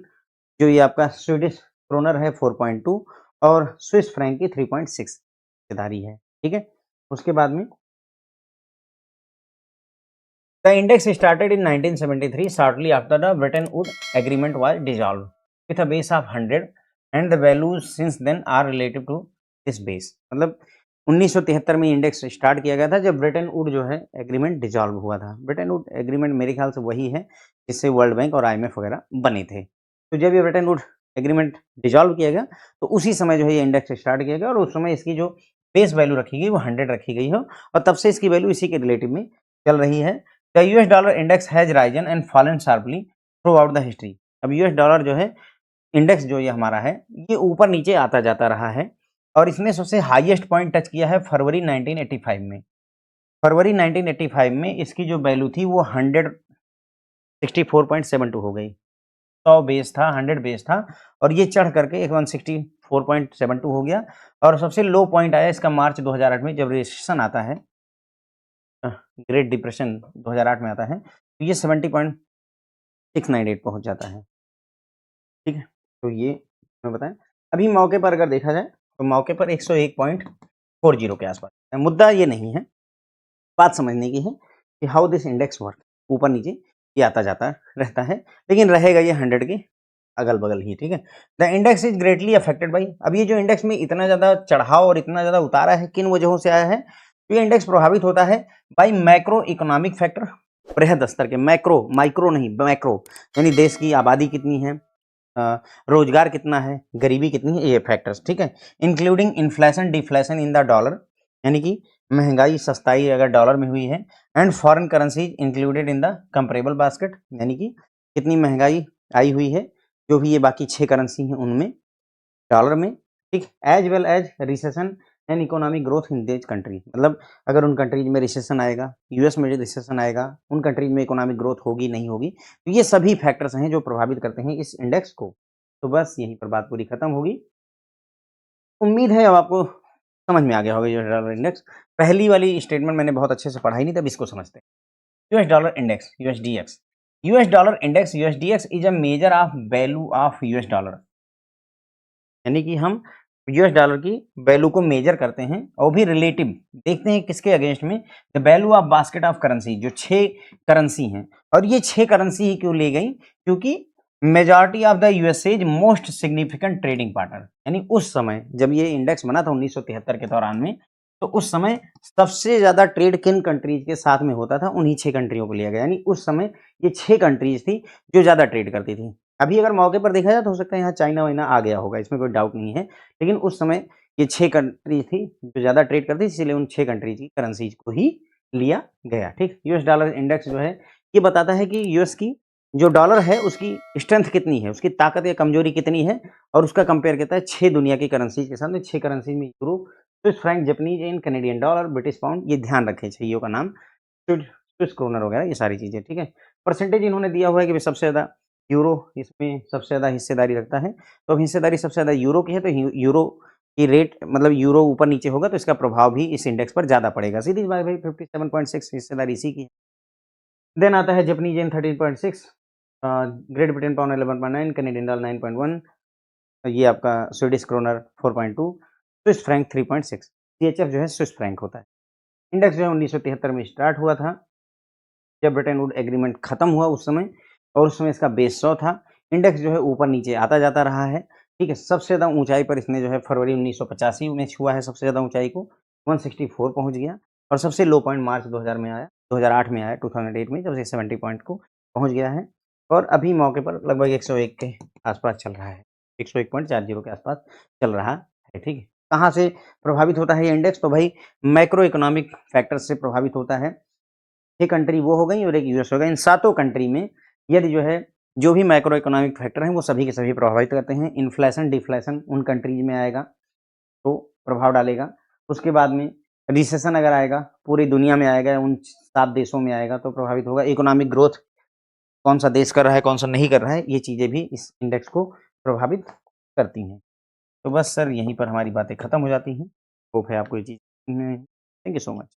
जो ये आपका स्वीडिश क्रोनर है 4.2 और स्विस फ्रैंक की 3.6 हिस्सेदारी है। ठीक है, उसके बाद में the index started in 1973 shortly after the Bretton Wood agreement was dissolve with a base of 100 and the values since then are relative to this base. मतलब 1973 में इंडेक्स स्टार्ट किया गया था जब ब्रेटन वुड जो है एग्रीमेंट डिसॉल्व हुआ था। ब्रेटन वुड एग्रीमेंट मेरे ख्याल से वही है जिससे वर्ल्ड बैंक और आईएमएफ वगैरह बने थे। तो जब ये ब्रेटन वुड एग्रीमेंट डिसॉल्व किया गया तो उसी समय जो है ये इंडेक्स स्टार्ट किया गया और उस समय इसकी जो बेस वैल्यू रखी गई वो 100 रखी गई हो और तब से इसकी वैल्यू इसी के रिलेटिव में चल रही है। The US dollar index has risen and fallen sharply through out the history. अब यूएस डॉलर जो है इंडेक्स जो ये हमारा है ये ऊपर नीचे आता जाता रहा है और इसने सबसे हाईएस्ट पॉइंट टच किया है फरवरी 1985 में। फरवरी 1985 में इसकी जो वैल्यू थी वो 164.72 हो गई। 100 बेस था, 100 बेस था और ये चढ़ करके एक 164.72 हो गया और सबसे लो पॉइंट आया इसका मार्च 2008 में जब रिसेशन आता है, ग्रेट डिप्रेशन 2008 में आता है, तो ये 70.698 पहुंच जाता है। ठीक है, तो ये मैं बताएं अभी मौके पर अगर देखा जाए तो मौके पर 101.40 के आसपास है। मुद्दा ये नहीं है, बात समझने की है कि हाउ दिस इंडेक्स वर्क, ऊपर नीचे ये आता जाता रहता है लेकिन रहेगा ये 100 के अगल बगल ही। ठीक है, the index is greatly affected by, अब ये जो इंडेक्स में इतना ज़्यादा चढ़ाव और इतना ज़्यादा उतारा है किन वजहों से आया है, तो ये इंडेक्स प्रभावित होता है बाई मैक्रो इकोनॉमिक फैक्टर, बृहद स्तर के, मैक्रो, माइक्रो नहीं मैक्रो, यानी देश की आबादी कितनी है, रोजगार कितना है, गरीबी कितनी है, ये फैक्टर्स। ठीक है, including inflation deflation in the dollar, यानी कि महंगाई सस्ताई अगर डॉलर में हुई है, and foreign currencies included in the comparable basket, यानी कि कितनी महंगाई आई हुई है जो भी ये बाकी 6 करेंसी हैं उनमें डॉलर में। ठीक, as well as recession and economic growth in this country, मतलब अगर उन कंट्रीज में रिसेशन आएगा, यूएस में रिसेशन आएगा, उन कंट्रीज में इकोनॉमिक ग्रोथ होगी नहीं होगी, तो ये सभी फैक्टर्स हैं जो प्रभावित करते हैं इस इंडेक्स को। तो बस यहीं पर बात पूरी खत्म होगी। उम्मीद है अब आपको समझ में आ गया होगा यूएस डॉलर इंडेक्स। पहली वाली स्टेटमेंट मैंने बहुत अच्छे से पढ़ा ही नहीं, तब इसको समझते हैं। US dollar index, USDX, US dollar index USDX is a measure of value of US dollar, यानी कि हम यूएस डॉलर की वैल्यू को मेजर करते हैं और भी रिलेटिव देखते हैं किसके अगेंस्ट में, the value of basket of currency, जो 6 करेंसी हैं। और ये 6 करेंसी ही क्यों ली गई, क्योंकि majority of the USA most significant trading partner, यानी उस समय जब ये इंडेक्स बना था 1973 के दौरान में, तो उस समय सबसे ज्यादा ट्रेड किन कंट्रीज के साथ में होता था, उन्हीं 6 कंट्रियों को लिया गया, यानी उस समय ये 6 कंट्रीज थी जो ज्यादा ट्रेड करती थी। अभी अगर मौके पर देखा जाए तो हो सकता है यहाँ चाइना वाइना आ गया होगा, इसमें कोई डाउट नहीं है, लेकिन उस समय ये 6 कंट्री थी जो ज़्यादा ट्रेड करती थी, इसलिए उन 6 कंट्रीज की करेंसीज को ही लिया गया। ठीक, यूएस डॉलर इंडेक्स जो है ये बताता है कि यूएस की जो डॉलर है उसकी स्ट्रेंथ कितनी है, उसकी ताकत या कमजोरी कितनी है, और उसका कंपेयर करता है 6 दुनिया की करेंसीज के साथ। 6 करेंसीज में euro, Swiss franc, Japanese yen, Canadian dollar, British pound, ये ध्यान रखें छइयों का नाम, स्विस क्रोनर वगैरह, ये सारी चीज़ें। ठीक है, परसेंटेज इन्होंने दिया हुआ है कि सबसे ज़्यादा यूरो इसमें सबसे ज़्यादा हिस्सेदारी रखता है, तो अब हिस्सेदारी सबसे ज़्यादा यूरो की है, तो यूरो की रेट मतलब यूरो ऊपर नीचे होगा तो इसका प्रभाव भी इस इंडेक्स पर ज़्यादा पड़ेगा, सीधी सी बात भाई। 57.6 हिस्सेदारी इसी की है। देन आता है Japanese yen 13.6, great Britain pound 11.9, Canadian dollar 9.1, ये आपका Swedish kronor 4.2, Swiss franc 3.6। CHF जो है स्विस फ्रैंक होता है। इंडेक्स जो है 1973 में स्टार्ट हुआ था, जब ब्रिटेन वुड एग्रीमेंट खत्म हुआ उस समय, और उस समय इसका बेस 100 था। इंडेक्स जो है ऊपर नीचे आता जाता रहा है, ठीक है। सबसे ज़्यादा ऊंचाई पर इसने जो है फरवरी 1985 में छुआ है, सबसे ज़्यादा ऊंचाई को 164 पहुंच गया, और सबसे लो पॉइंट मार्च 2000 में आया, 2008 में आया, 2008 में, जब से 70 पॉइंट को पहुंच गया है, और अभी मौके पर लगभग 101 के आसपास चल रहा है, 101.40 के आसपास चल रहा है, ठीक है। कहाँ से प्रभावित होता है ये इंडेक्स? तो भाई मैक्रो इकोनॉमिक फैक्टर से प्रभावित होता है। 6 कंट्री वो हो गई और एक यूएस हो गया। इन सातों कंट्री में यदि जो है जो भी मैक्रो इकोनॉमिक फैक्टर हैं वो सभी के सभी प्रभावित करते हैं। इन्फ्लेशन, डिफ्लेशन उन कंट्रीज में आएगा तो प्रभाव डालेगा। उसके बाद में रिसेशन अगर आएगा, पूरी दुनिया में आएगा, उन 7 देशों में आएगा तो प्रभावित होगा। इकोनॉमिक ग्रोथ कौन सा देश कर रहा है, कौन सा नहीं कर रहा है, ये चीज़ें भी इस इंडेक्स को प्रभावित करती हैं। तो बस सर यहीं पर हमारी बातें खत्म हो जाती हैं। होप है आपको ये चीज़ थैंक यू सो मच।